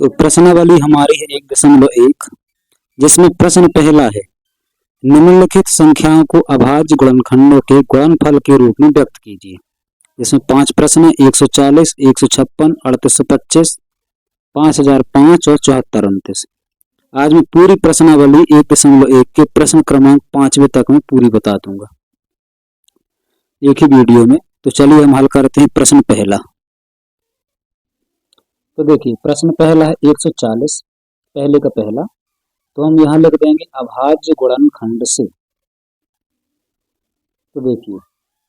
तो प्रश्नावली हमारी है 1.1, जिसमें प्रश्न पहला है, निम्नलिखित संख्याओं को अभाज्य गुणनखंडों के गुणनफल के रूप में व्यक्त कीजिए। इसमें 5 प्रश्न है, 140, 156, 3825, 5005 और 7429। आज मैं पूरी प्रश्नावली 1.1 के प्रश्न क्रमांक 5वें तक में पूरी बता दूंगा एक ही वीडियो में। तो चलिए हम हल करते हैं प्रश्न पहला। तो देखिए प्रश्न पहला है 140, पहले का पहला। तो हम यहाँ लिख देंगे अभाज्य गुणनखंड से। तो देखिए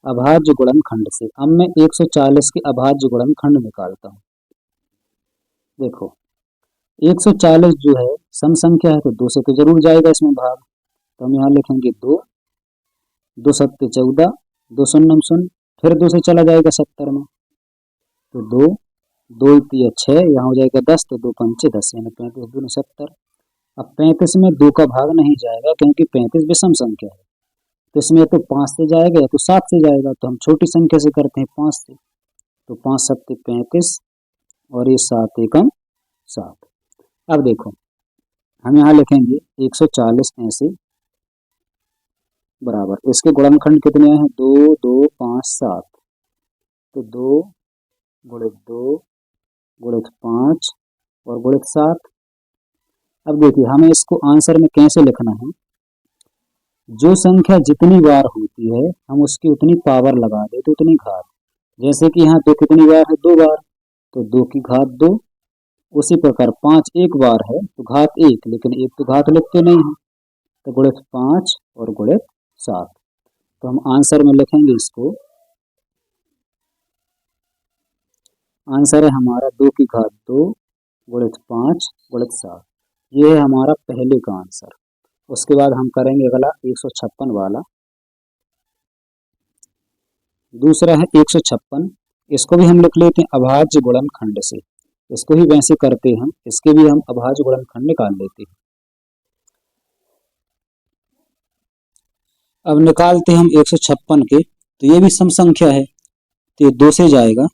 अभाज्य गुणनखंड से अब मैं 140 के अभाज्य गुणनखंड निकालता हूँ। देखो 140 जो है सम संख्या है तो 2 से तो जरूर जाएगा इसमें भाग। तो हम यहाँ लिखेंगे 2, 2 सत्ते 14, 2 शून्य शून्य, फिर 2 से चला जाएगा 70 में। तो 2, 2 तिया 6, यहाँ हो जाएगा 10, तो 2 पंचे 10 यानी 35 दूनी 70। अब 35 में 2 का भाग नहीं जाएगा क्योंकि 35 विषम संख्या है। तो इसमें या तो 5 से जाएगा या तो 7 से जाएगा। तो हम छोटी संख्या से करते हैं 5 से। तो 5 सत्ते 35 और ये 7 एकम 7। अब देखो हम यहाँ लिखेंगे 140 ऐसे बराबर इसके गुणनखंड कितने हैं 2, 2, 5, 7। तो 2 गुणित 2 गुणित 5 और गुणित 7। अब देखिए हमें इसको आंसर में कैसे लिखना है, जो संख्या जितनी बार होती है हम उसकी उतनी पावर लगा देते उतनी घात। जैसे कि यहाँ 2 कितनी बार है 2 बार, तो 2 की घात 2। उसी प्रकार 5 एक बार है तो घात 1, लेकिन 1 तो घात लिखते नहीं है। तो गुणित 5 और गुणित 7। तो हम आंसर में लिखेंगे इसको, आंसर है हमारा 2 की घात 2 गुणित 5 गुणित 7। ये है हमारा पहले का आंसर। उसके बाद हम करेंगे अगला 156 वाला। दूसरा है 156, इसको भी हम लिख लेते हैं अभाज्य गुणनखंड से। इसको ही वैसे करते हैं हम, इसके भी हम अभाज्य गुणनखंड निकाल लेते हैं। अब निकालते हैं हम 156 के। तो ये भी सम संख्या है तो ये 2 से जाएगा।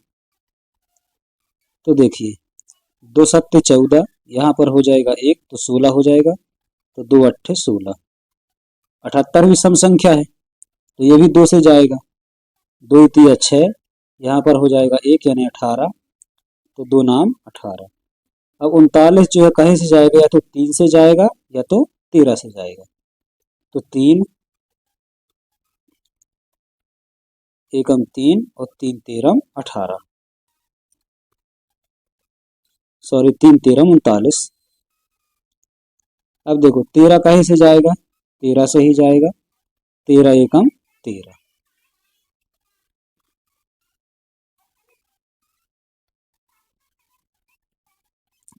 तो देखिए 2 सत्ते 14, यहाँ पर हो जाएगा 1 तो 16 हो जाएगा। तो 2 अट्ठे 16। 78 भी सम संख्या है तो ये भी 2 से जाएगा। 2 तिया 6, यहाँ पर हो जाएगा 1 यानी 18। तो 2 नाम 18। अब 39 जो है कहीं से जाएगा, या तो 3 से जाएगा या तो 13 से जाएगा। तो 3 एकम 3 और 3 तेरम 18, सॉरी 3 तेरम 39। अब देखो 13 कहीं से जाएगा, 13 से ही जाएगा। 13 एकम 13।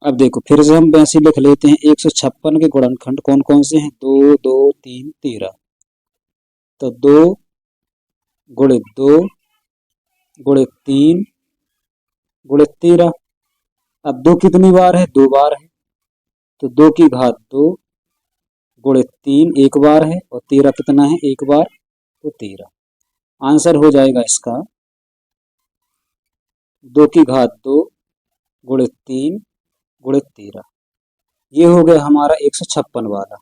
अब देखो फिर से हम वैसे लिख लेते हैं 156 के गुणनखंड कौन कौन से हैं 2, 2, 3, 13। तो 2 गुणित 2 गुणित 3 गुणित 13। अब 2 कितनी बार है 2 बार है। तो 2 की घात 2 गुणित 3 एक बार है और 13 कितना है 1 बार, तो 13। आंसर हो जाएगा इसका 2 की घात 2 गुणित 3 गुणित 13। ये हो गया हमारा 156 वाला।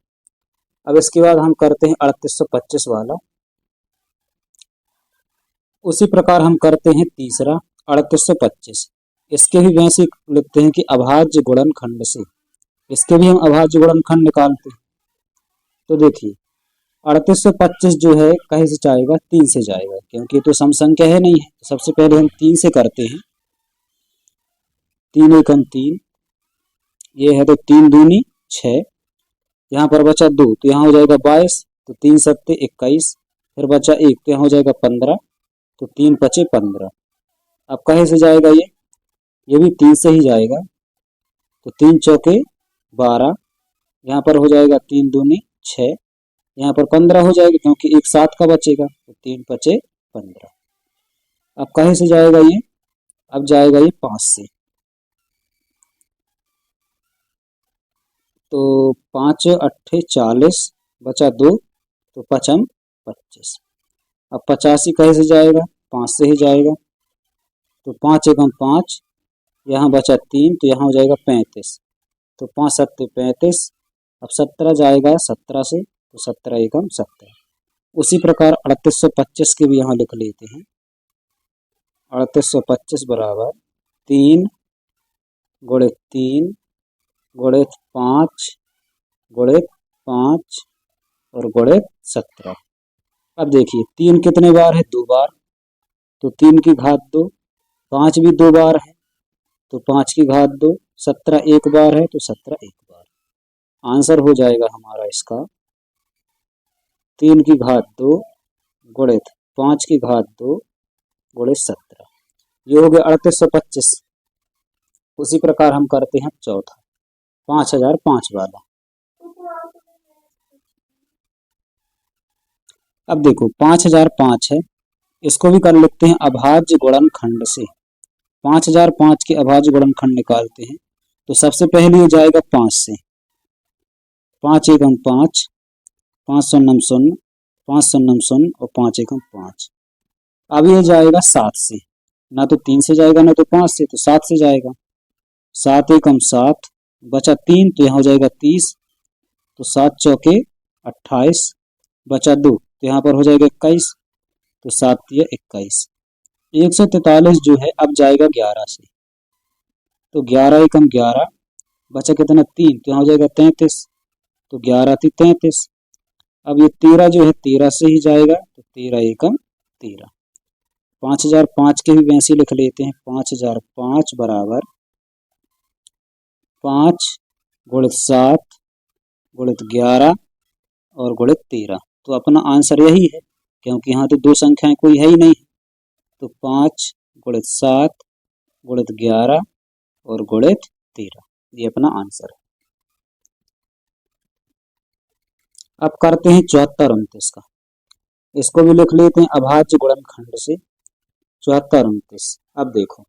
अब इसके बाद हम करते हैं 3825 वाला। उसी प्रकार हम करते हैं तीसरा 3825। इसके भी वैसे लिखते हैं कि अभाज्य गुणनखंड से। इसके भी हम अभाज्य गुणनखंड निकालते हैं। तो देखिए 3825 जो है कहीं से जाएगा 3 से जाएगा, क्योंकि तो सम संख्या है नहीं है। तो सबसे पहले हम 3 से करते हैं। 3 एकम 3, ये है तो 3 दूनी 6, यहाँ पर बचा 2 तो यहाँ हो जाएगा 22। तो 3 सत्ते 21, फिर बचा 1 तो यहाँ हो जाएगा 15। तो 3 पचे 15। अब कहीं से जाएगा ये भी 3 से ही जाएगा। तो 3 चौके 12, यहाँ पर हो जाएगा 3 दूनी 6, यहाँ पर 15 हो जाएगा क्योंकि 1 7 का बचेगा। तो 3 पचे 15। अब कहीं से जाएगा ये, अब जाएगा ये 5 से। तो 5 अट्ठे 40, बचा 2 तो 5 25। अब 85 कहीं से जाएगा 5 से ही जाएगा। तो 5 एकम 5, यहाँ बचा 3 तो यहाँ हो जाएगा 35। तो 5 सत्ते 35। अब 17 जाएगा 17 से, तो 17 एकम 17। उसी प्रकार 3825 के भी यहाँ लिख लेते हैं। 3825 बराबर 3 गुणित 3 गुणित 5 गुणित 5 और गुणित 17। अब देखिए 3 कितने बार है? 2 बार, तो 3 की घात 2। 5 भी 2 बार है, तो 5 की घात 2। 17 एक बार है, तो 17 एक बार। आंसर हो जाएगा हमारा इसका 3 की घात 2 गुणित 5 की घात 2 गुणित 17। ये हो गया 3825। उसी प्रकार हम करते हैं चौथा 5005 वाला। अब देखो 5005 है, इसको भी कर लेते हैं अभाज्य गुणनखंड से। 5005 के अभाज्य गुणनखंड निकालते हैं, तो सबसे पहले ये जाएगा 5 से। 5 एकम 5, 5 शून्यम 0, 5 शून्यम 0 और 5 एकम 5। अब ये जाएगा 7 से, ना तो 3 से जाएगा ना तो 5 से, तो 7 से जाएगा। 7 एकम 7, बचा 3, तो यहाँ हो जाएगा 30, तो 7 चौके 28, बचा 2, तो यहाँ पर हो जाएगा 21, तो 7 तिया 21। 143 जो है अब जाएगा 11 से, तो 11 एकम 11, बचा कितना 3, तो यहाँ हो जाएगा 33, तो 11 थी 33। अब ये 13 जो है 13 से ही जाएगा, तो 13 एकम 13। 5005 के भी वैसे लिख लेते हैं। 5005 बराबर 5 गुणित 7 गुणित 11 और गुणित 13। तो अपना आंसर यही है, क्योंकि यहाँ तो दो संख्याएं कोई है ही नहीं। तो 5 गुणित 7 गुणित 11 और गुणित 13, ये अपना आंसर है। अब करते हैं 7429 का। इसको भी लिख लेते हैं अभाज्य गुणनखंड से। 7429। अब देखो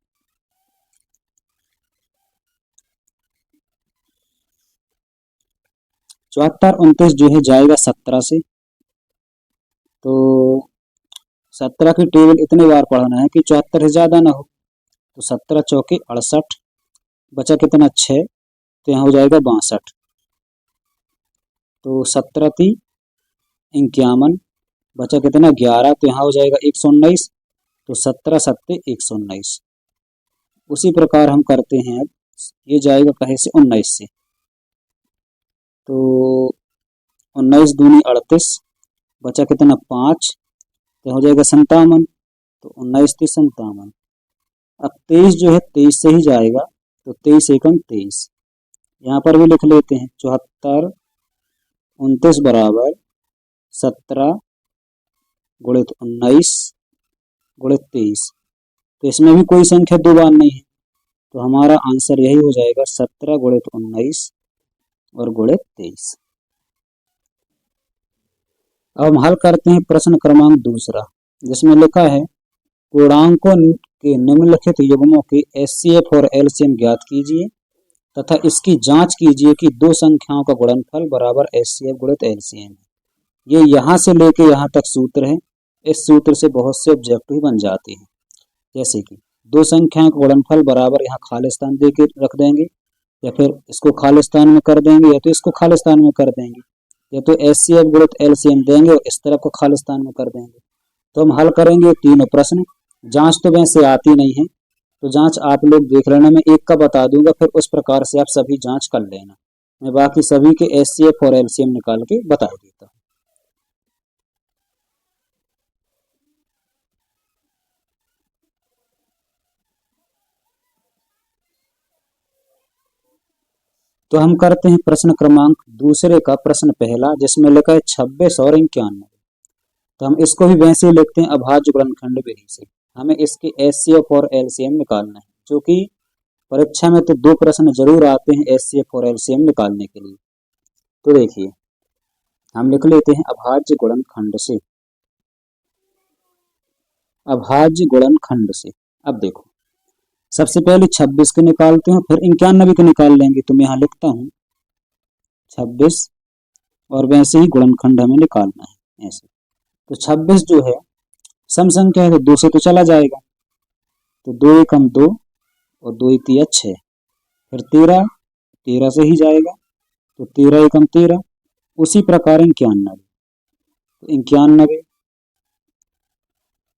7429 जो है जाएगा 17 से, तो 17 की टेबल इतने बार पढ़ना है कि 74 से ज्यादा ना हो। तो 17 चौके 68, बचा कितना 6, तो यहाँ हो जाएगा 62, तो 17 थी 51, बचा कितना 11, तो यहाँ हो जाएगा 119, तो 17 सत्ते 119। उसी प्रकार हम करते हैं। अब ये जाएगा कहे से 19 से, तो 19 दूनी 38, बचा कितना 5, तो हो जाएगा 57, तो 19 थी 57। अब 23 जो है 23 से ही जाएगा, तो 23 एकम 23। यहाँ पर भी लिख लेते हैं 7429 बराबर 17 गुणित 19 गुणित 23। तो इसमें भी कोई संख्या दो बार नहीं है, तो हमारा आंसर यही हो जाएगा 17 गुणित 19 और गुणित 23। अब हम हल करते हैं प्रश्न क्रमांक दूसरा, जिसमें लिखा है पूर्णांकों के निम्नलिखित युग्मों के एचसीएफ और एलसीएम ज्ञात कीजिए तथा इसकी जांच कीजिए कि दो संख्याओं का गुणनफल बराबर एचसीएफ गुणित एलसीएम है। ये यहाँ से लेके यहाँ तक सूत्र है। इस सूत्र से बहुत से ऑब्जेक्टिव बन जाते हैं, जैसे कि दो संख्याओं का गुणनफल बराबर, यहाँ खालिस्तान दे के रख देंगे, या फिर इसको खालिस्तान में कर देंगे, या तो इसको खालिस्तान में कर देंगे, या तो एचसीएफ गुणित एलसीएम देंगे और इस तरफ को खालिस्तान में कर देंगे। तो हम हल करेंगे तीनों प्रश्न। जांच तो वैसे आती नहीं है, तो जांच आप लोग देख लेना, मैं एक का बता दूंगा, फिर उस प्रकार से आप सभी जांच कर लेना। मैं बाकी सभी के एचसीएफ और एलसीएम निकाल के बता देता हूँ। तो हम करते हैं प्रश्न क्रमांक दूसरे का प्रश्न पहला, जिसमें लिखा है 26 और 91। तो हम इसको भी वैसे ही लिखते हैं अभाज्य गुणनखंड विधि से। हमें इसके एचसीएफ और एलसीएम निकालना है, जो कि परीक्षा में तो दो प्रश्न जरूर आते हैं एचसीएफ और एलसीएम निकालने के लिए। तो देखिए हम लिख लेते हैं अभाज्य गुणनखंड से। अभाज्य गुणनखंड से अब देखो सबसे पहले 26 के निकालते हैं, फिर 91 के निकाल लेंगे। तो मैं यहाँ लिखता हूँ 26 और वैसे ही गुणनखंड हमें निकालना है ऐसे। तो 26 जो है सम संख्या है, तो 2 से तो चला जाएगा, तो 2 एकम 2 और 2 तिया 6, फिर 13 13 से ही जाएगा, तो 13 एकम 13। उसी प्रकार 91, तो 91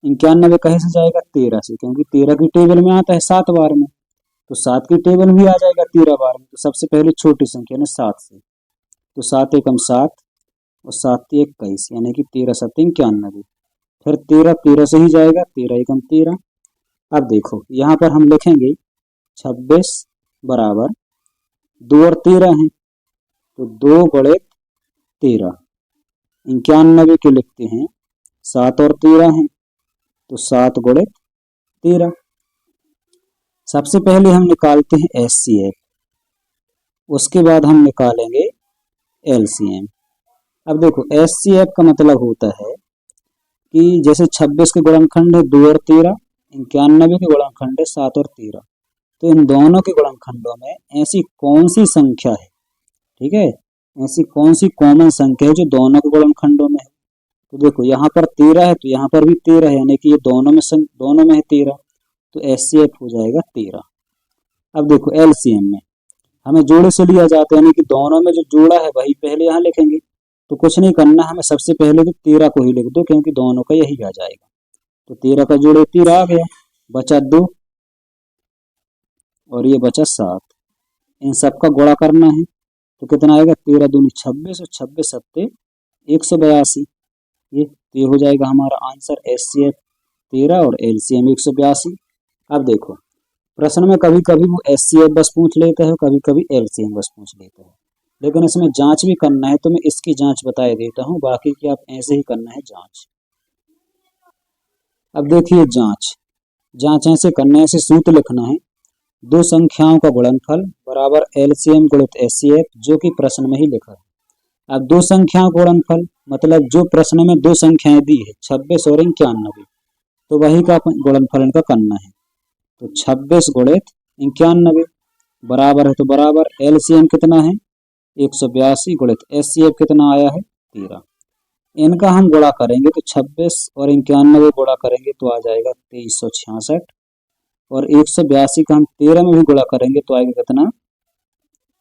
91 कहे से जाएगा 13 से, क्योंकि 13 की टेबल में आता है 7 बार में, तो 7 की टेबल भी आ जाएगा 13 बार में। तो सबसे पहले छोटी संख्या ना 7 से, तो 7 एकम 7 और 7 21, यानी कि 13 7 91। फिर 13 13 से ही जाएगा, 13 एकम 13। अब देखो यहाँ पर हम लिखेंगे 26 बराबर 2 और 13 है, तो 2 गुणित 13। 91 के लिखते हैं 7 और 13 है, तो 7 गुणित 13। सबसे पहले हम निकालते हैं HCF, उसके बाद हम निकालेंगे LCM। अब देखो HCF का मतलब होता है कि जैसे 26 के गुणनखंड है 2 और 13, 91 के गुणनखंड है 7 और 13, तो इन दोनों के गुणनखंडों में ऐसी कौन सी संख्या है, ठीक है, ऐसी कौन सी कॉमन संख्या है जो दोनों के गुणनखंडों में है। तो देखो यहाँ पर 13 है, तो यहाँ पर भी 13 है, यानी कि ये दोनों में है 13, तो HCF हो जाएगा 13। अब देखो LCM में हमें जोड़े से लिया जाता है, यानी कि दोनों में जो जोड़ा है वही पहले यहाँ लिखेंगे। तो कुछ नहीं करना, हमें सबसे पहले तो 13 को ही लिख दो, क्योंकि दोनों का यही आ जाएगा। तो 13 का जोड़े 13 आ गया, बचा 2 और ये बचा 7। इन सब का गुणा करना है, तो कितना आएगा, 13 दूनी 26 और 26 सत्ते 182। ये हो जाएगा हमारा आंसर HCF 13 और LCM 182। अब देखो प्रश्न में कभी कभी वो HCF बस पूछ लेता है, कभी कभी LCM बस पूछ लेता है, लेकिन इसमें जांच भी करना है, तो मैं इसकी जांच बता देता हूँ, बाकी की आप ऐसे ही करना है जांच। अब देखिए जांच ऐसे करना है, ऐसे सूत्र लिखना है, दो संख्याओं का गुणनफल बराबर LCM गुणित HCF, जो कि प्रश्न में ही लिखा है। अब दो संख्याओं का गुणनफल मतलब जो प्रश्न में दो संख्याएं दी है 26 और 91, तो वही का गुणनफल इनका करना है। तो 26 गुणित 91 बराबर है, तो बराबर LCM कितना है 182 गुणित HCF कितना आया है 13। इनका हम गुणा करेंगे, तो 26 और 91 गुणा करेंगे तो आ जाएगा 2366, और 182 का हम 13 में भी गुणा करेंगे तो आएगा कितना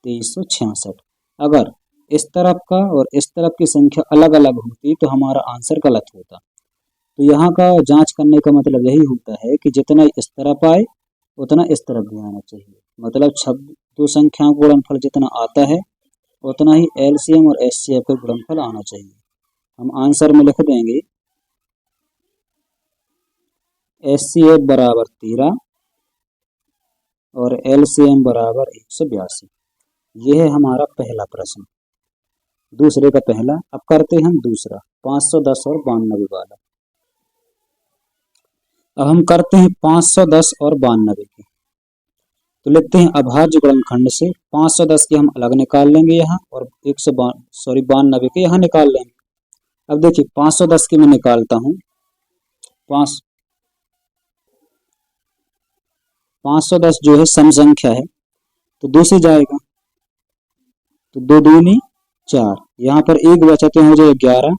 2366। अगर इस तरफ का और इस तरफ की संख्या अलग अलग होती तो हमारा आंसर गलत होता। तो यहाँ का जांच करने का मतलब यही होता है कि जितना इस तरफ आए उतना इस तरफ भी आना चाहिए, मतलब दो संख्याओं का गुणनफल जितना आता है उतना ही LCM और HCF का गुणनफल आना चाहिए। हम आंसर में लिख देंगे HCF बराबर 13 और LCM बराबर 182। यह है हमारा पहला प्रश्न, दूसरे का पहला। अब करते हैं हम दूसरा 510 और 92 वाला। अब हम करते हैं 510 और 92 की, तो लिखते हैं अभाज्य गुणनखंड से 510 के हम अलग निकाल लेंगे यहाँ, और 92 के यहाँ निकाल लेंगे। अब देखिए 510 की मैं निकालता हूँ, 510 जो है सम संख्या है, तो 2 से जाएगा, तो 2 दूनी 4, यहाँ पर एक बचा तो हो जाए 11,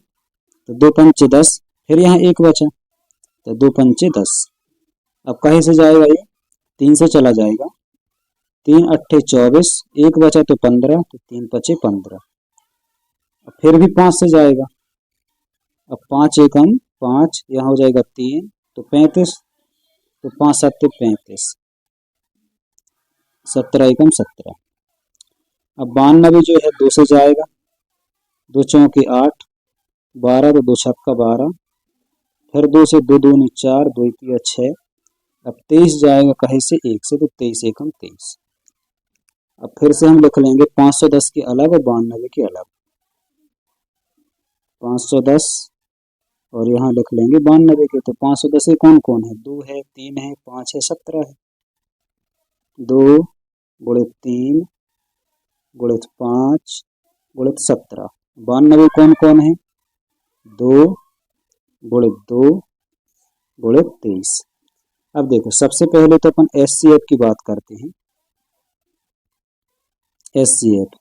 तो 2 पंचे 10, फिर यहाँ एक बचा तो 2 पंचे 10। अब कहीं से जाएगा ये 3 से चला जाएगा, 3 अट्ठे 24, एक बचा तो 15, तो 3 पचे 15। अब फिर भी 5 से जाएगा, अब 5 एकम 5, यहाँ हो जाएगा 3 तो 35, तो 5 सत्ते 35, 17 एकम 17। अब 92 जो है 2 से जाएगा, 2 चौके 8, 12 तो 2 छक्का 12, फिर 2 से 2 दूनी 4, 2 तिया 6। अब 23 जाएगा कहीं से 1 से, तो 23 एकम 23। अब फिर से हम लिख लेंगे 510 के अलग और 92 के अलग, 510 और यहाँ लिख लेंगे 92 के। तो 510 के कौन कौन है, 2 है, 3 है, 5 है, 17 है। 2 गुणित 3 गुणित 5 गुणित 17। 92 कौन कौन है, 2 गुणित 2 गुणित 23। अब देखो सबसे पहले तो अपन HCF की बात करते हैं। HCF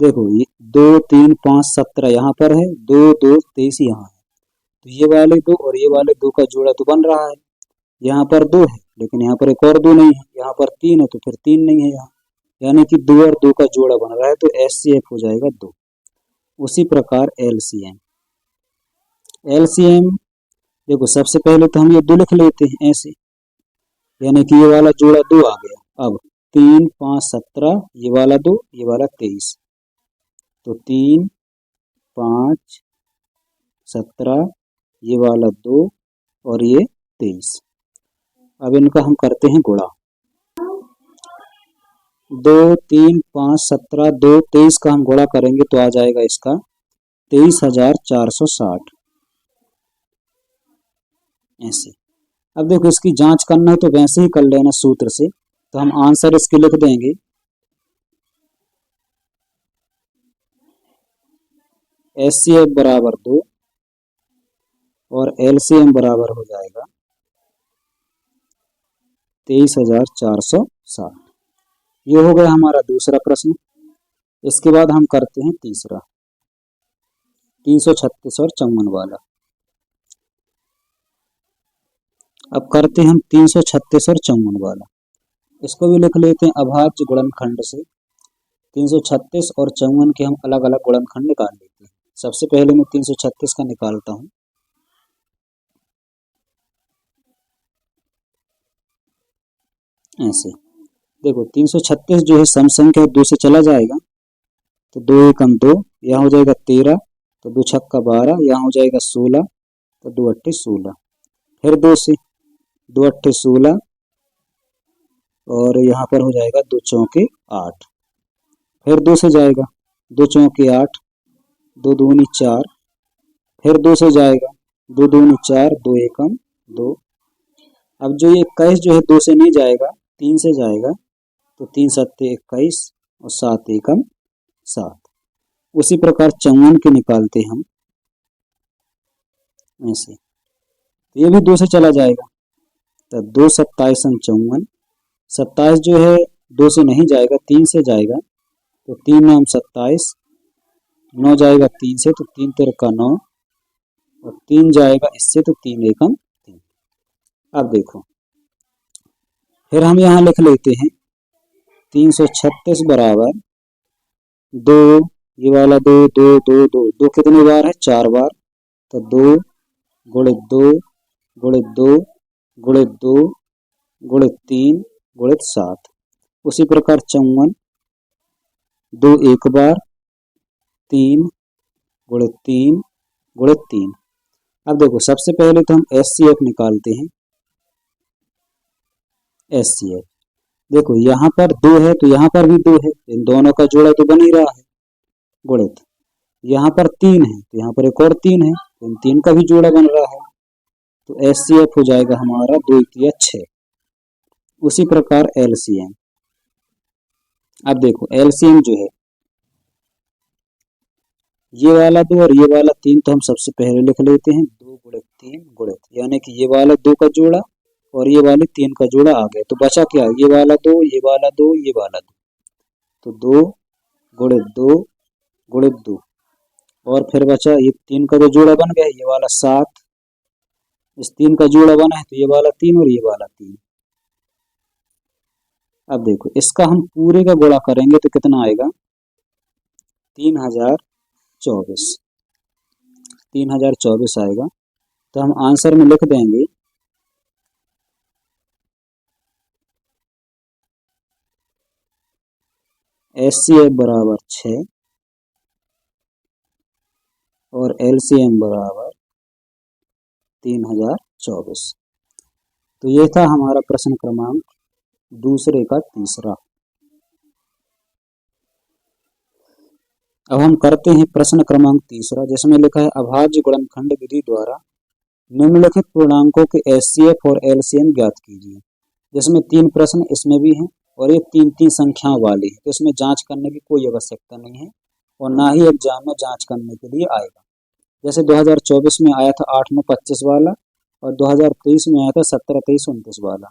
देखो ये 2 3 5 17 यहाँ पर है, 2 2 23 यहाँ है, तो ये वाले 2 और ये वाले 2 का जोड़ा तो बन रहा है। यहाँ पर 2 है लेकिन यहाँ पर एक और 2 नहीं है, यहाँ पर 3 है तो फिर 3 नहीं है यहाँ, यानी कि 2 और 2 का जोड़ा बन रहा है तो HCF हो जाएगा 2। उसी प्रकार LCM। LCM देखो सबसे पहले तो हम ये 2 लिख लेते हैं ऐसे, यानी कि ये वाला जोड़ा 2 आ गया। अब 3 5 17, ये वाला 2, ये वाला 23, तो 3 5 17, ये वाला 2 और ये 23। अब इनका हम करते हैं गुणा। 2 3 5 17 2 23 का हम गुणा करेंगे तो आ जाएगा इसका 23,460 ऐसे। अब देखो इसकी जांच करना है तो वैसे ही कर लेना सूत्र से, तो हम आंसर इसके लिख देंगे HCF बराबर 2 और LCM बराबर हो जाएगा 23,460। ये हो गया हमारा दूसरा प्रश्न। इसके बाद हम करते हैं तीसरा, 336 और 54 वाला। अब करते हैं हम 336 और 54 वाला। इसको भी लिख लेते हैं अभाज्य गुणनखंड से। 336 और 54 के हम अलग अलग गुणनखंड निकाल लेते हैं। सबसे पहले मैं 336 का निकालता हूँ। ऐसे देखो 336 जो है सम संख्या 2 से चला जाएगा तो 2 एकम 2, यहाँ हो जाएगा 13, तो 2 छक्का 12, यहाँ हो जाएगा 16, तो 2 अट्ठे 16, फिर 2 से 2 अट्ठे 16 और यहाँ पर हो जाएगा 2 चौके 8, फिर 2 से जाएगा 2 चौके 8, 2 दूनी 4, फिर 2 से जाएगा 2 दूनी 4, 2 एकम 2। अब जो ये 21 जो है 2 से नहीं जाएगा, 3 से जाएगा, तो 3 सत्ते 21 और 7 एकम 7। उसी प्रकार 54 के निकालते हम ऐसे, तो ये भी 2 से चला जाएगा, तो 2 27 54, 27 जो है 2 से नहीं जाएगा, 3 से जाएगा, तो 3 9 27, 9 जाएगा 3 से, तो 3 तिरका 9 और 3 जाएगा इससे, तो 3 एकम 3। अब देखो फिर हम यहाँ लिख लेते हैं 336 बराबर 2, ये वाला 2 2 2 2 2 कितने बार है? 4 बार, तो 2 गुणित 2 गुणित 2 गुणित 2 गुणित 3 गुणित 7। उसी प्रकार 54, 2 एक बार, 3 गुणित 3 गुणित 3। अब देखो सबसे पहले तो हम HCF निकालते हैं। HCF देखो यहाँ पर 2 है तो यहाँ पर भी 2 है, इन दोनों का जोड़ा तो बन ही रहा है, गुणित यहाँ पर 3 है तो यहाँ पर एक और 3 है, तो इन 3 का भी जोड़ा बन रहा है, तो HCF हो जाएगा हमारा 2 3 6। उसी प्रकार LCM। अब देखो LCM जो है ये वाला 2 और ये वाला 3 तो हम सबसे पहले लिख लेते हैं 2 गुणित 3 गुणित, यानी कि ये वाला 2 का जोड़ा और ये वाले 3 का जोड़ा आ गया, तो बचा क्या? ये वाला 2, ये वाला 2, ये वाला 2, तो 2 गुणित 2 गुणित 2 और फिर बचा ये 3 का तो जोड़ा बन गया, ये वाला 7, इस 3 का जोड़ा बना है तो ये वाला 3 और ये वाला 3। अब देखो इसका हम पूरे का गुणा करेंगे तो कितना आएगा? 3024, 3024 आएगा। तो हम आंसर में लिख देंगे HCF बराबर 6 और LCM बराबर 3024। तो ये था हमारा प्रश्न क्रमांक दूसरे का तीसरा। अब हम करते हैं प्रश्न क्रमांक तीसरा, जिसमें लिखा है अभाज्य गुणनखंड विधि द्वारा निम्नलिखित पूर्णांकों के HCF और LCM ज्ञात कीजिए। जिसमें 3 प्रश्न इसमें भी हैं और ये 3-3 संख्याओं वाले हैं, तो इसमें जांच करने की कोई आवश्यकता नहीं है और ना ही एग्जाम में जांच करने के लिए आएगा। जैसे 2024 में आया था 8 9 25 वाला और 2023 में आया था 17 23 29 वाला,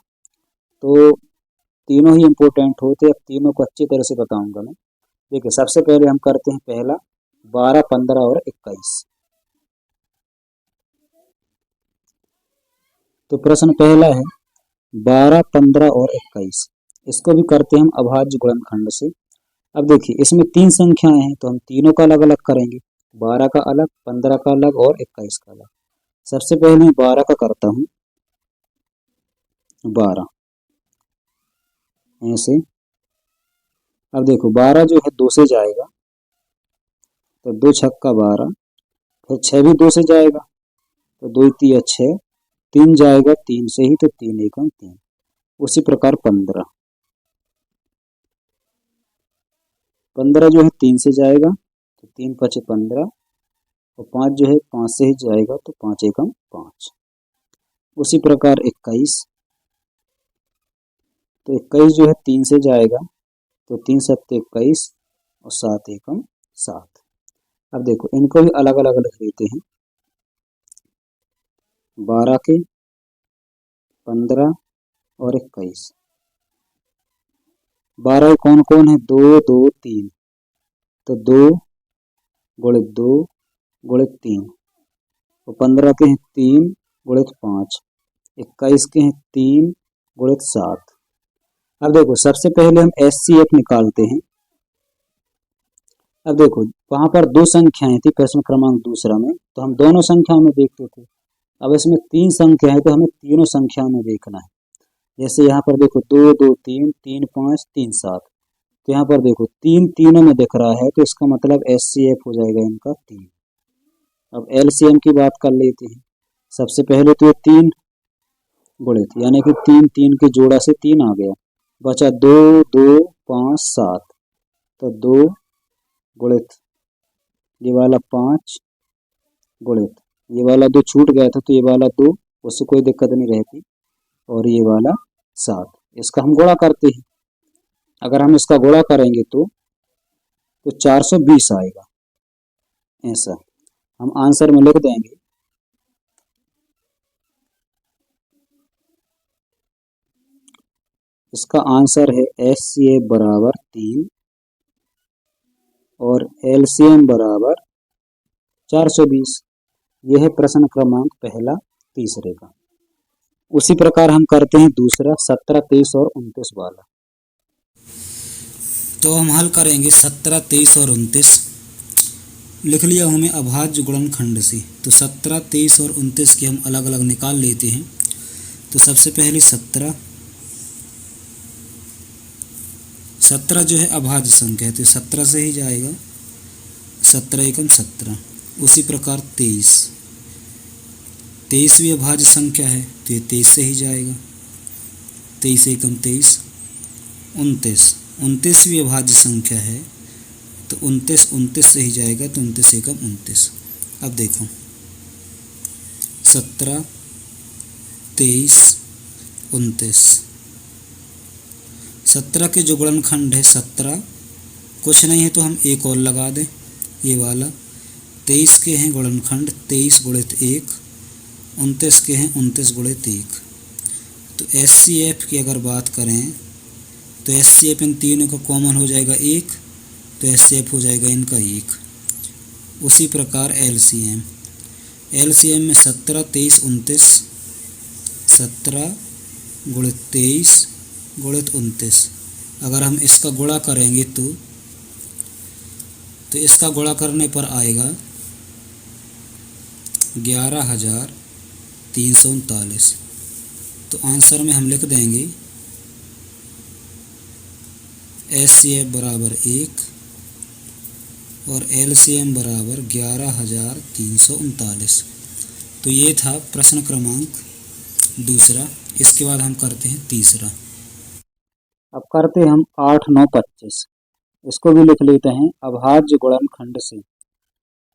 तो तीनों ही इम्पोर्टेंट होते हैं। अब तीनों को अच्छी तरह से बताऊंगा मैं। देखिए सबसे पहले हम करते हैं पहला 12 15 और 21। तो प्रश्न पहला है 12 15 और 21। इसको भी करते हैं हम अभाज्य गुणनखंड से। अब देखिए इसमें तीन संख्याएं हैं तो हम तीनों का अलग अलग करेंगे, 12 का अलग, 15 का अलग और 21 का अलग। सबसे पहले मैं 12 का करता हूँ, 12 ऐसे। अब देखो 12 जो है 2 से जाएगा तो 2 छक्का 12, फिर 6 भी 2 से जाएगा तो 2 तिया 6, 3 जाएगा 3 से ही तो 3 एकम 3। उसी प्रकार 15, 15 जो है 3 से जाएगा तो 3 पचे 15 और 5 जो है 5 से ही जाएगा तो 5 एकम 5। उसी प्रकार 21, तो 21 जो है 3 से जाएगा तो 3 सत्ते 21 और 7 एकम 7। अब देखो इनको भी अलग अलग लिख लेते हैं, 12 के, 15 और 21। 12 कौन कौन है, 2 2 3, तो 2 गुणित 2 गुणित 3, और 15 के हैं 3 गुणित 5, 21 के हैं 3 गुणित 7। अब देखो सबसे पहले हम HCF निकालते हैं। अब देखो वहां पर दो संख्याएं थी प्रश्न क्रमांक दूसरा में, तो हम दोनों संख्याओं में देखते थे। अब इसमें तीन संख्या है तो हमें तीनों संख्याओं में देखना है। जैसे यहाँ पर देखो 2 2 3, 3 5, 3 7, तो यहाँ पर देखो तीन तीनों में दिख रहा है तो इसका मतलब HCF हो जाएगा इनका 3। अब LCM की बात कर लेते हैं। सबसे पहले तो ये 3 गुणित यानी कि 3 3 के जोड़ा से 3 आ गया, बचा 2 2 5 7, तो 2 गुणित ये वाला 5 गुणित ये वाला 2 छूट गया था तो ये वाला 2, उससे कोई दिक्कत नहीं रहती, और ये वाला 7। इसका हम गुणा करते हैं। अगर हम इसका गुणा करेंगे तो 420 आएगा। ऐसा हम आंसर में लिख देंगे। इसका आंसर है HCF बराबर 3 और LCM बराबर 420। यह है प्रश्न क्रमांक पहला तीसरे का। उसी प्रकार हम करते हैं दूसरा 17 23 और 29 वाला। तो हम हल करेंगे 17 23 और 29। लिख लिया हमें अभाज्य गुणनखंड से, तो 17 23 और 29 के हम अलग अलग निकाल लेते हैं। तो सबसे पहले 17 जो है अभाज्य संख्या है तो 17 से ही जाएगा, 17 एकम 17। उसी प्रकार 23 भी अभाज्य संख्या है तो ये 23 से ही जाएगा, 23 एकम 23। 29 भी अभाज्य संख्या है तो 29 से ही जाएगा तो 29 एकम 29। अब देखो 17 23 29, 17 के जो गुणनखंड है 17, कुछ नहीं है तो हम एक और लगा दें, ये वाला। 23 के हैं गुणनखंड 23 गुणित 1, 29 के हैं 29 गुणित 1। तो HCF की अगर बात करें तो HCF इन तीनों का कॉमन हो जाएगा 1, तो HCF हो जाएगा इनका 1। उसी प्रकार LCM में 17 23 29, 17 गुणित 23 गुणित 29। अगर हम इसका गुणा करेंगे तो इसका गुणा करने पर आएगा 11,339। तो आंसर में हम लिख देंगे HCF बराबर 1 और LCM बराबर 11,339। तो ये था प्रश्न क्रमांक दूसरा। इसके बाद हम करते हैं तीसरा। अब करते हैं हम 8 9 25। इसको भी लिख लेते हैं अभाज्य गुणनखंड से।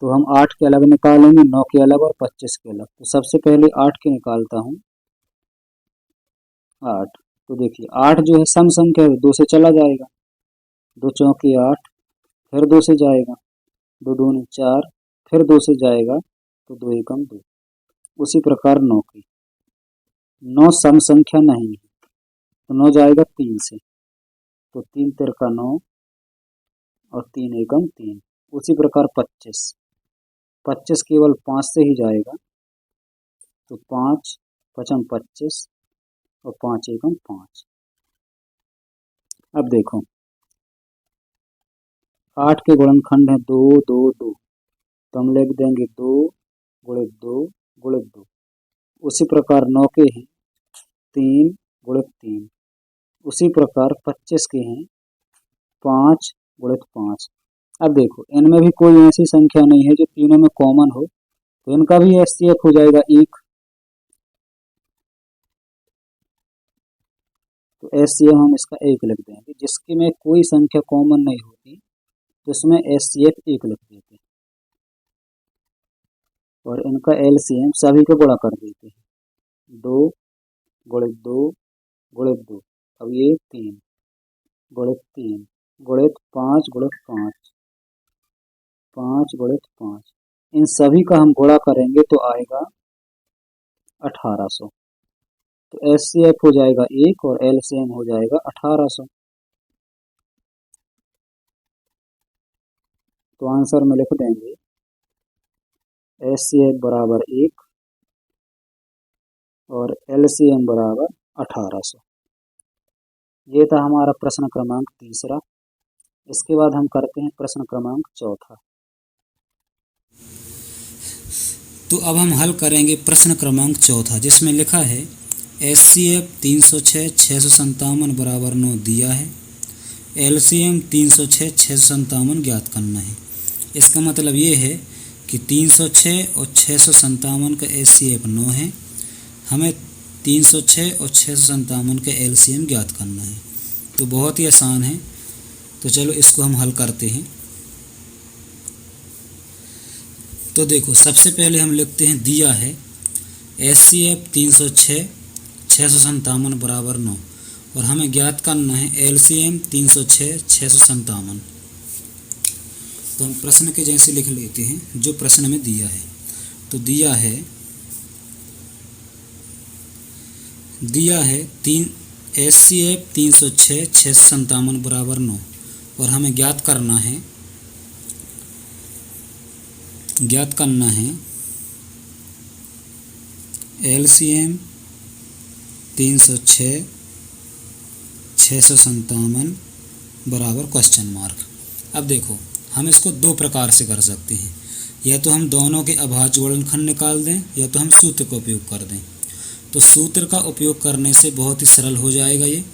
तो हम 8 के अलग निकालेंगे, 9 के अलग और 25 के अलग। तो सबसे पहले 8 के निकालता हूँ, 8। तो देखिए 8 जो है सम संख्या है, 2 से चला जाएगा, 2 चौके 8, फिर 2 से जाएगा, 2 दूनी 4, फिर 2 से जाएगा तो 2 एकम 2। उसी प्रकार 9 की, 9 सम संख्या नहीं है तो 9 जाएगा 3 से, तो 3 तिरका 9 और 3 एकम 3। उसी प्रकार 25 केवल 5 से ही जाएगा, तो 5 पचम 25 और 5 एकम 5। अब देखो 8 के गुणनखंड है 2 2 2, तो हम लिख देंगे 2 गुणित 2 गुणित 2। उसी प्रकार 9 के हैं 3 गुणित 3। उसी प्रकार 25 के हैं 5 गुणित 5। अब देखो इनमें भी कोई ऐसी संख्या नहीं है जो तीनों में कॉमन हो, तो इनका भी एचसीएफ हो जाएगा 1। तो एचसीएफ हम इसका 1 लिख देंगे। जिसके में कोई संख्या कॉमन नहीं होती तो इसमें एचसीएफ 1 लिख देते हैं और इनका एलसीएम सभी को गुणा कर देते हैं। 2 गुणित 2 गुणित 2, अब ये 3 गुणित 3 गुणित 5 गुणित 5, 5 गुणित 5। इन सभी का हम गुणा करेंगे तो आएगा 1800। तो एचसीएफ हो जाएगा 1 और एलसीएम हो जाएगा 1800। तो आंसर में लिख देंगे एचसीएफ बराबर 1 और एलसीएम बराबर 1800। ये था हमारा प्रश्न क्रमांक तीसरा। इसके बाद हम करते हैं प्रश्न क्रमांक चौथा। तो अब हम हल करेंगे प्रश्न क्रमांक चौथा, जिसमें लिखा है एचसीएफ 306 657 बराबर 9 दिया है, एलसीएम 306 657 ज्ञात करना है। इसका मतलब ये है कि 306 और 657 का एचसीएफ 9 है, हमें 306 और 657 का एलसीएम ज्ञात करना है। तो बहुत ही आसान है, तो चलो इसको हम हल करते हैं। तो देखो सबसे पहले हम लिखते हैं दिया है एचसीएफ 306 657 बराबर 9 और हमें ज्ञात करना है एलसीएम 306 657। तो हम प्रश्न के जैसे लिख लेते हैं जो प्रश्न में दिया है। तो दिया है एचसीएफ 306 657 बराबर 9 और हमें ज्ञात करना है एलसीएम 306 657 बराबर क्वेश्चन मार्क। अब देखो हम इसको दो प्रकार से कर सकते हैं, या तो हम दोनों के अभाज्य गुणनखंड निकाल दें या तो हम सूत्र का उपयोग कर दें। तो सूत्र का उपयोग करने से बहुत ही सरल हो जाएगा ये।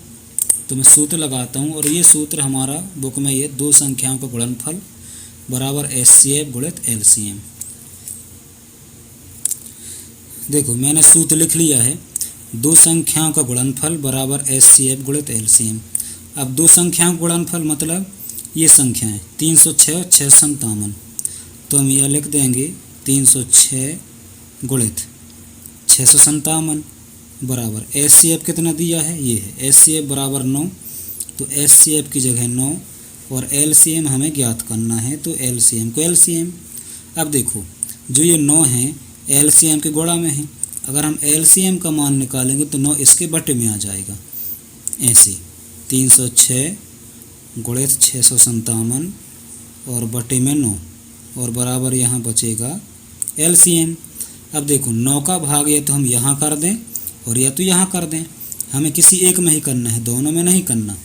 तो मैं सूत्र लगाता हूँ और ये सूत्र हमारा बुक में ये दो संख्याओं का गुणनफल बराबर एचसीएफ गुणित एलसीएम। देखो मैंने सूत्र लिख लिया है, दो संख्याओं का गुणनफल बराबर एचसीएफ गुणित एलसीएम। अब दो संख्याओं का गुणनफल मतलब ये संख्याएं 306 और 657, तो हम यह लिख देंगे 306 गुणित 657 बराबर एचसीएफ कितना दिया है, ये है एचसीएफ बराबर 9, तो एचसीएफ की जगह 9 और एलसीएम हमें ज्ञात करना है, तो एलसीएम को एलसीएम। अब देखो जो ये 9 है एलसीएम के गुणा में है, अगर हम एलसीएम का मान निकालेंगे तो 9 इसके बटे में आ जाएगा। ऐसे 306 गुणित 657 और बटे में 9 और बराबर यहाँ बचेगा एलसीएम। अब देखो 9 का भाग या तो हम यहाँ कर दें और या तो यहाँ कर दें, हमें किसी एक में ही करना है, दोनों में नहीं करना।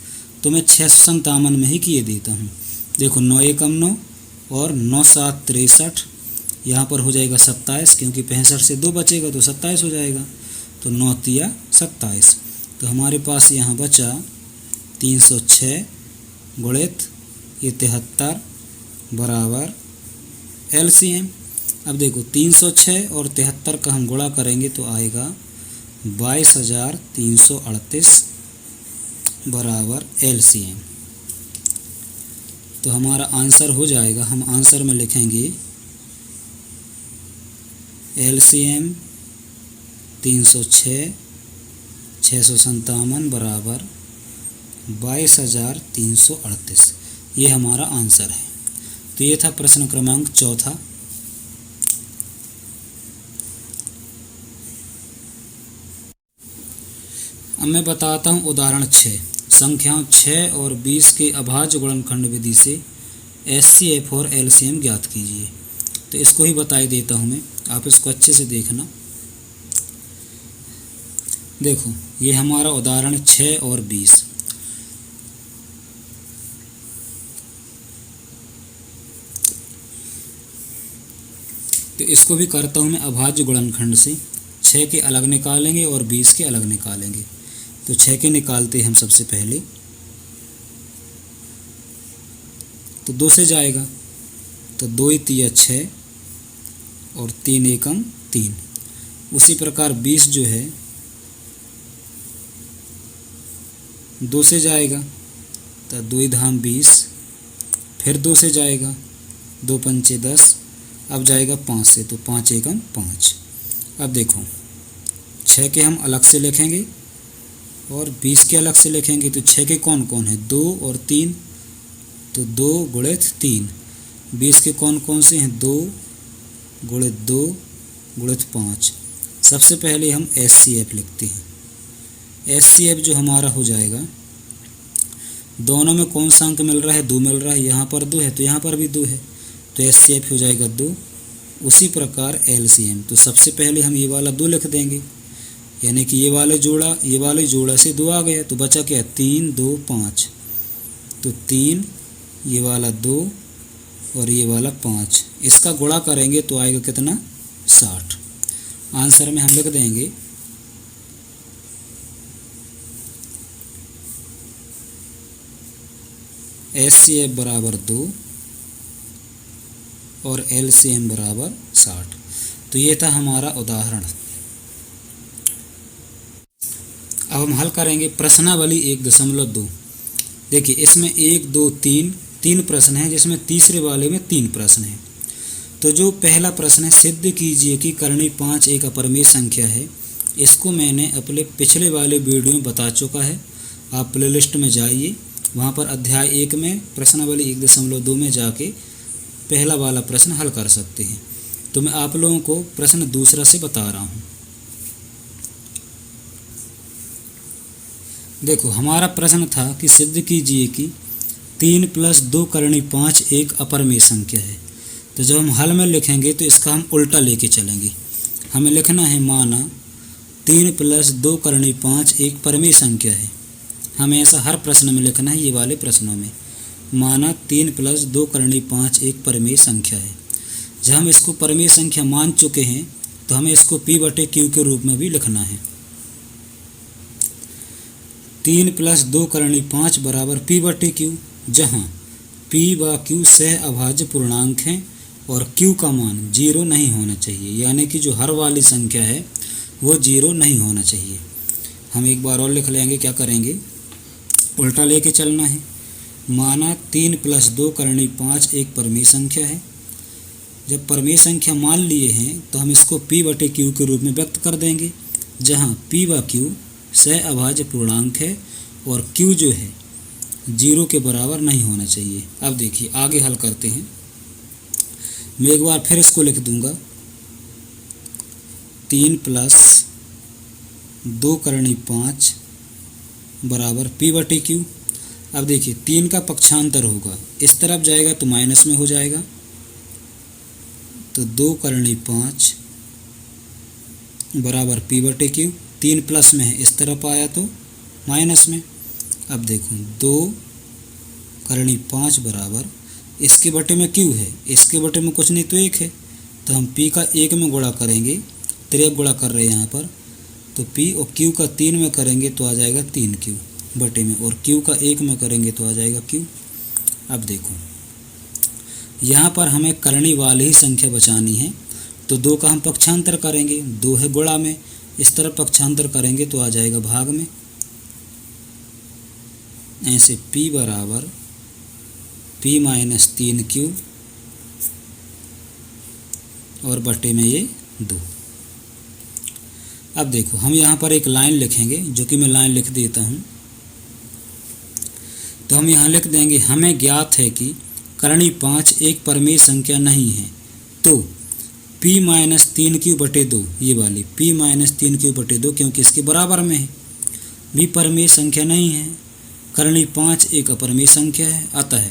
तो मैं 657 में ही किए देता हूँ। देखो 9 एकम 9 और 9 7 63, यहाँ पर हो जाएगा 27, क्योंकि 65 से 2 बचेगा तो 27 हो जाएगा। तो 9 तिया 27, तो हमारे पास यहाँ बचा 306 गुणित ये 73 बराबर एलसीएम। अब देखो 306 और 73 का हम गुणा करेंगे तो आएगा 22,338 बराबर एलसीएम। तो हमारा आंसर हो जाएगा, हम आंसर में लिखेंगे एलसीएम 306 657 बराबर 22,338। ये हमारा आंसर है। तो ये था प्रश्न क्रमांक चौथा। अब मैं बताता हूँ उदाहरण 6। संख्याओं 6 और 20 के अभाज्य गुणनखंड विधि से एचसीएफ और एलसीएम ज्ञात कीजिए। तो इसको ही बताई देता हूँ मैं, आप इसको अच्छे से देखना। देखो ये हमारा उदाहरण 6 और 20। तो इसको भी करता हूँ मैं अभाज्य गुणनखंड से। 6 के अलग निकालेंगे और 20 के अलग निकालेंगे। तो 6 के निकालते हैं हम सबसे पहले, तो 2 से जाएगा, तो 2 ही 3 6 और 3 एकम 3। उसी प्रकार 20 जो है 2 से जाएगा, तो 2 ही धाम 20, फिर 2 से जाएगा, 2 पंचे 10, अब जाएगा 5 से, तो 5 एकम 5। अब देखो 6 के हम अलग से लिखेंगे और 20 के अलग से लिखेंगे। तो 6 के कौन कौन है, 2 और 3, तो 2 गुणित 3। 20 के कौन कौन से हैं, 2 गुणित 2 गुणित 5। सबसे पहले हम HCF लिखते हैं। HCF जो हमारा हो जाएगा, दोनों में कौन सा अंक मिल रहा है, 2 मिल रहा है, यहाँ पर 2 है तो यहाँ पर भी 2 है, तो HCF हो जाएगा 2। उसी प्रकार LCM, तो सबसे पहले हम ये वाला 2 लिख देंगे, यानी कि ये वाले जोड़ा से 2 आ गया, तो बचा क्या, 3 2 5, तो 3, ये वाला 2 और ये वाला 5, इसका गुणा करेंगे तो आएगा कितना, 60। आंसर में हम लिख देंगे HCF बराबर 2 और LCM बराबर 60। तो ये था हमारा उदाहरण। अब हम हल करेंगे प्रश्नावली 1.2। देखिए इसमें 1 2 3 प्रश्न हैं, जिसमें तीसरे वाले में 3 प्रश्न हैं। तो जो पहला प्रश्न है, सिद्ध कीजिए कि करणी 5 एक अपरिमेय संख्या है। इसको मैंने अपने पिछले वाले वीडियो में बता चुका है, आप प्लेलिस्ट में जाइए, वहाँ पर अध्याय 1 में प्रश्नावली 1.2 में जाके पहला वाला प्रश्न हल कर सकते हैं। तो मैं आप लोगों को प्रश्न दूसरा से बता रहा हूँ। देखो हमारा प्रश्न था कि सिद्ध कीजिए कि 3 + 2 करणी 5 एक अपरिमेय संख्या है। तो जब हम हल में लिखेंगे तो इसका हम उल्टा लेके चलेंगे। हमें लिखना है माना 3 + 2 करणी 5 एक परिमेय संख्या है। हमें ऐसा हर प्रश्न में लिखना है, ये वाले प्रश्नों में माना 3 + 2 करणी 5 एक परिमेय संख्या है। जब हम इसको परिमेय संख्या मान चुके हैं तो हमें इसको P/Q के रूप में भी लिखना है। 3 + 2 करणी 5 बराबर P/Q, जहाँ P व Q सह अभाज्य पूर्णांक हैं और Q का मान 0 नहीं होना चाहिए, यानी कि जो हर वाली संख्या है वो 0 नहीं होना चाहिए। हम एक बार और लिख लेंगे, क्या करेंगे, उल्टा लेके चलना है। माना 3 + 2 करणी 5 एक परिमेय संख्या है। जब परिमेय संख्या मान लिए हैं तो हम इसको P/Q के रूप में व्यक्त कर देंगे, जहाँ P व Q सह अभाज्य पूर्णांक है और Q जो है 0 के बराबर नहीं होना चाहिए। अब देखिए आगे हल करते हैं। मैं एक बार फिर इसको लिख दूंगा, 3 + 2 करणी 5 बराबर P/Q। अब देखिए 3 का पक्षांतर होगा, इस तरफ जाएगा तो माइनस में हो जाएगा, तो 2 करणी 5 बराबर P/Q। 3 प्लस में है, इस तरफ आया तो माइनस में। अब देखो 2 करणी 5 बराबर, इसके बटे में Q है, इसके बटे में कुछ नहीं तो 1 है, तो हम P का 1 में गुणा करेंगे, तिर्यक गुणा कर रहे हैं यहाँ पर, तो P और Q का 3 में करेंगे तो आ जाएगा 3Q बटे में, और Q का 1 में करेंगे तो आ जाएगा Q। अब देखो यहाँ पर हमें करणी वाली ही संख्या बचानी है, तो 2 का हम पक्षांतर करेंगे, 2 है गुणा में, इस तरफ पक्षांतर करेंगे तो आ जाएगा भाग में। ऐसे P बराबर P - 3Q और बटे में ये 2। अब देखो हम यहाँ पर एक लाइन लिखेंगे, जो कि मैं लाइन लिख देता हूँ। तो हम यहाँ लिख देंगे, हमें ज्ञात है कि करणी 5 एक परिमेय संख्या नहीं है, तो P - 3Q बटे 2, ये वाली P - 3Q बटे 2, क्योंकि इसके बराबर में है, भी परिमेय संख्या नहीं है। करणी 5 एक अपरिमेय संख्या है, अतः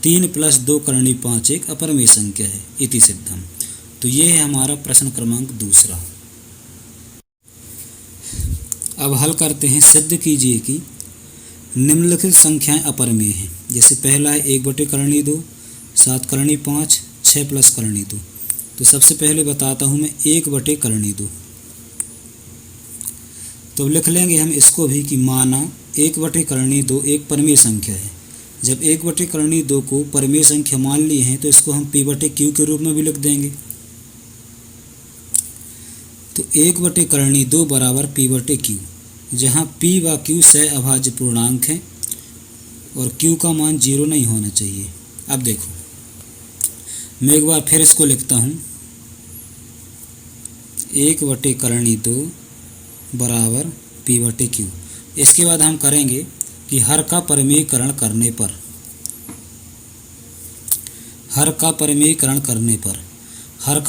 3 + 2 करणी 5 एक अपरिमेय संख्या है, इति सिद्धम। तो ये है हमारा प्रश्न क्रमांक दूसरा। अब हल करते हैं, सिद्ध कीजिए कि निम्नलिखित संख्याएं अपरिमेय हैं। जैसे पहला है 1 बटे करणी 2, 7 करणी 5, 6 + करणी 2। तो सबसे पहले बताता हूँ मैं 1/2। तो अब लिख लेंगे हम इसको भी कि माना 1/2 एक परिमेय संख्या है। जब 1/2 को परिमेय संख्या मान ली है तो इसको हम p/q के रूप में भी लिख देंगे। तो 1/2 बराबर p/q, जहाँ p व q सह अभाज्य पूर्णांक हैं और q का मान 0 नहीं होना चाहिए। अब देखो मैं एक बार फिर इसको लिखता हूँ, 1/2 बराबर p/q। इसके बाद हम करेंगे कि हर का परिमेयीकरण करने पर, हर का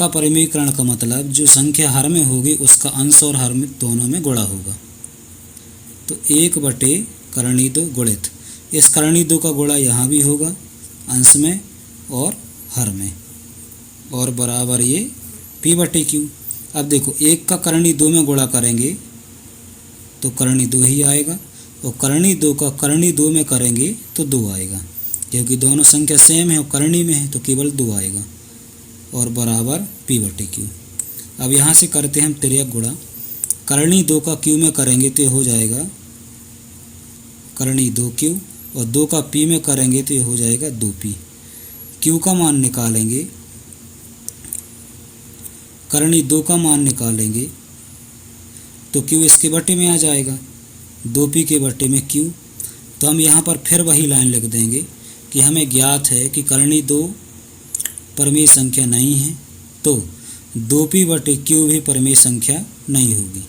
परिमेयीकरण का मतलब जो संख्या हर में होगी उसका अंश और हर में दोनों में गुणा होगा। तो 1/2 गुणित इस 2 का गुणा यहाँ भी होगा अंश में और हर में, और बराबर ये p/q। अब देखो 1 का 2 में गुणा करेंगे तो 2 ही आएगा, और 2 का 2 में करेंगे तो 2 आएगा, क्योंकि दोनों संख्या सेम है और करणी में है तो केवल 2 आएगा, और बराबर p/q। अब यहाँ से करते हैं हम तिर्यक गुणा। 2 का q में करेंगे तो हो जाएगा 2q, और 2 का p में करेंगे तो हो जाएगा 2p। q का मान निकालेंगे, 2 का मान निकालेंगे तो q इसके बटे में आ जाएगा, 2p के बटे में q। तो हम यहाँ पर फिर वही लाइन लिख देंगे कि हमें ज्ञात है कि 2 परिमेय संख्या नहीं है, तो 2p/q भी परिमेय संख्या नहीं होगी।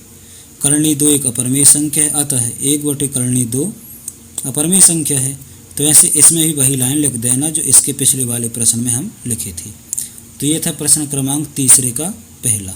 2 एक अपरिमेय संख्या है, अतः 1/2 अपरिमेय संख्या है। तो ऐसे इसमें भी वही लाइन लिख देना जो इसके पिछले वाले प्रश्न में हम लिखे थे। तो ये था प्रश्न क्रमांक 3 का पहला।